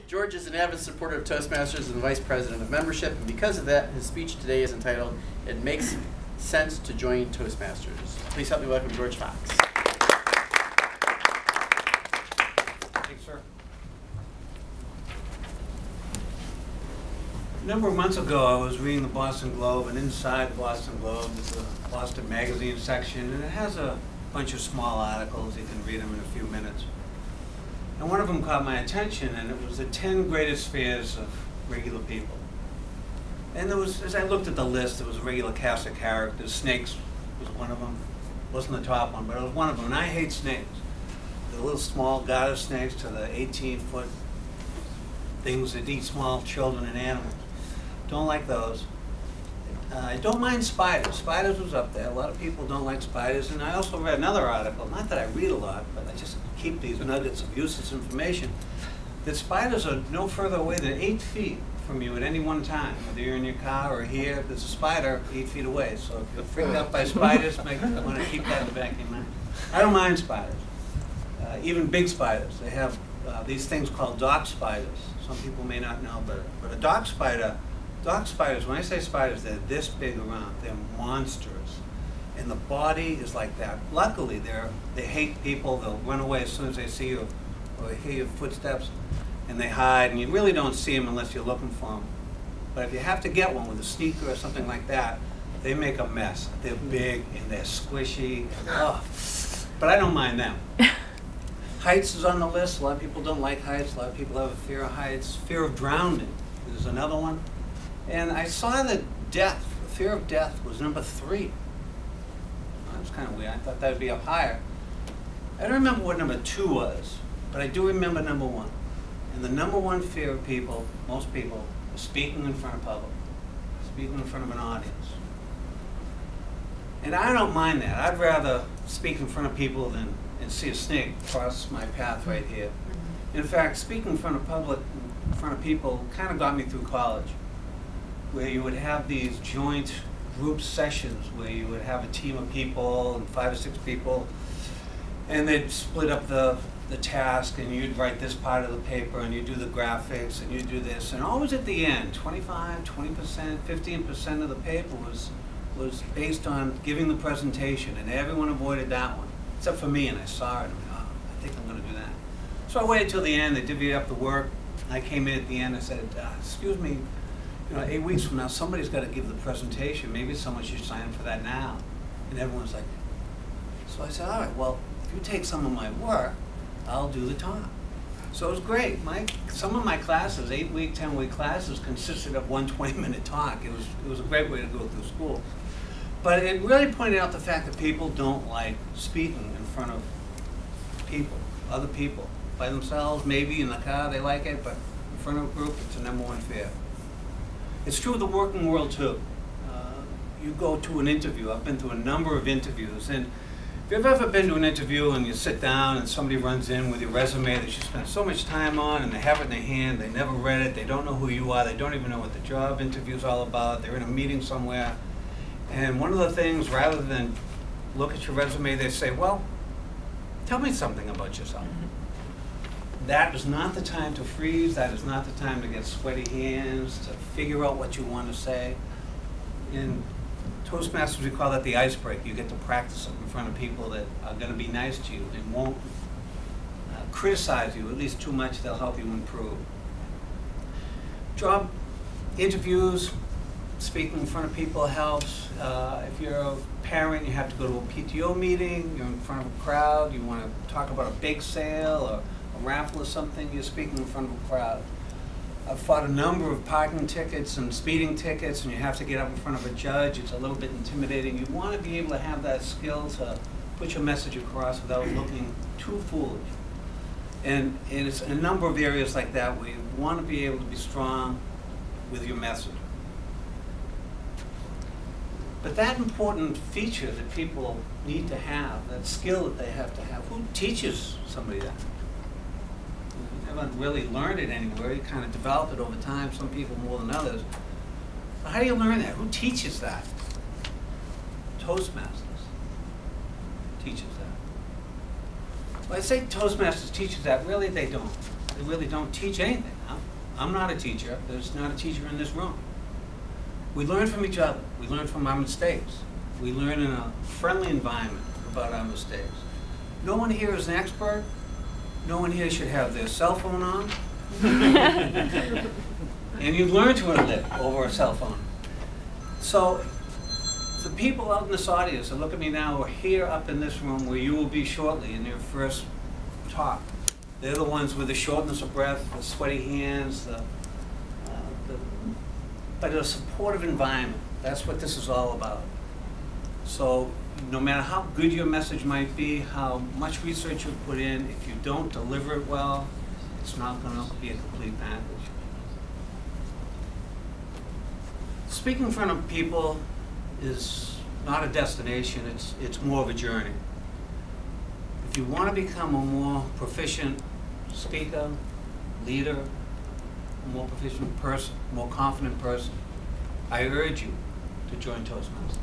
George is an avid supporter of Toastmasters and the Vice President of Membership, and because of that, his speech today is entitled, "It Makes Sense to Join Toastmasters." Please help me welcome George Fox. Thanks, sir. A number of months ago, I was reading the Boston Globe, and inside the Boston Globe is the Boston Magazine section, and it has a bunch of small articles. You can read them in a few minutes. And one of them caught my attention, and it was the 10 greatest fears of regular people. And there was, as I looked at the list, there was a regular cast of characters. Snakes was one of them. Wasn't the top one, but it was one of them. And I hate snakes. The little small garter snakes to the 18-foot things that eat small children and animals. Don't like those. I don't mind spiders. Spiders was up there. A lot of people don't like spiders. And I also read another article, not that I read a lot, but I just keep these nuggets of useless information, that spiders are no further away than 8 feet from you at any one time. Whether you're in your car or here, there's a spider 8 feet away. So if you're freaked out by spiders, you want to keep that in the back of your mind. I don't mind spiders. Even big spiders. They have these things called dock spiders. Some people may not know, but a dock spider, when I say spiders, they're this big around. They're monsters. And the body is like that. Luckily, they hate people. They'll run away as soon as they see you or hear your footsteps, and they hide, and you really don't see them unless you're looking for them. But if you have to get one with a sneaker or something like that, they make a mess. They're big, and they're squishy. And, oh. But I don't mind them. Heights is on the list. A lot of people don't like heights. A lot of people have a fear of heights. Fear of drowning is another one. And I saw that death, the fear of death, was number 3. That was kind of weird. I thought that would be up higher. I don't remember what number 2 was, but I do remember number 1. And the number 1 fear of people, most people, is speaking in front of public, speaking in front of an audience. And I don't mind that. I'd rather speak in front of people than see a snake cross my path right here. In fact, speaking in front of public, in front of people, kind of got me through college, where you would have these joint group sessions where you would have a team of people and 5 or 6 people, and they'd split up the task, and you'd write this part of the paper, and you'd do the graphics, and you'd do this, and always at the end, 25, 20%, 15% of the paper was based on giving the presentation, and everyone avoided that one, except for me, and I saw it, and I went, oh, I think I'm going to do that. So I waited till the end, they divvied up the work, I came in at the end, I said, excuse me, 8 weeks from now, somebody's got to give the presentation. Maybe someone should sign up for that now. And everyone's like, so I said, all right, well, if you take some of my work, I'll do the talk. So it was great. Some of my classes, 8-week, 10-week classes, consisted of one 20-minute talk. It was a great way to go through school. But it really pointed out the fact that people don't like speaking in front of people, other people. By themselves, maybe in the car, they like it, but in front of a group, it's the number 1 fear. It's true of the working world, too. You go to an interview. I've been to a number of interviews. And if you've ever been to an interview and you sit down and somebody runs in with your resume that you spent so much time on, and they have it in their hand, they never read it, they don't know who you are, they don't even know what the job interview is all about, they're in a meeting somewhere. And one of the things, rather than look at your resume, they say, well, tell me something about yourself. That is not the time to freeze. That is not the time to get sweaty hands, to figure out what you want to say. In Toastmasters, we call that the icebreaker. You get to practice it in front of people that are going to be nice to you and won't criticize you, at least too much. They'll help you improve. Job interviews, speaking in front of people helps. If you're a parent, you have to go to a PTO meeting, you're in front of a crowd, you want to talk about a bake sale or a raffle or something, you're speaking in front of a crowd. I've fought a number of parking tickets and speeding tickets, and you have to get up in front of a judge. It's a little bit intimidating. You want to be able to have that skill to put your message across without looking too foolish. And it's a number of areas like that where you want to be able to be strong with your message. But that important feature that people need to have, that skill that they have to have, who teaches somebody that? You haven't really learned it anywhere. You kind of develop it over time, some people more than others. But how do you learn that? Who teaches that? Toastmasters teaches that. When I say Toastmasters teaches that, really they don't. They really don't teach anything. I'm not a teacher. There's not a teacher in this room. We learn from each other. We learn from our mistakes. We learn in a friendly environment about our mistakes. No one here is an expert. No one here should have their cell phone on. And you learn to live over a cell phone. So the people out in this audience that look at me now are here up in this room where you will be shortly in your first talk. They're the ones with the shortness of breath, the sweaty hands, but a supportive environment. That's what this is all about. So no matter how good your message might be, how much research you put in, if you don't deliver it well, it's not going to be a complete package. Speaking in front of people is not a destination, it's more of a journey. If you want to become a more proficient speaker, leader, a more proficient person, more confident person, I urge you to join Toastmasters.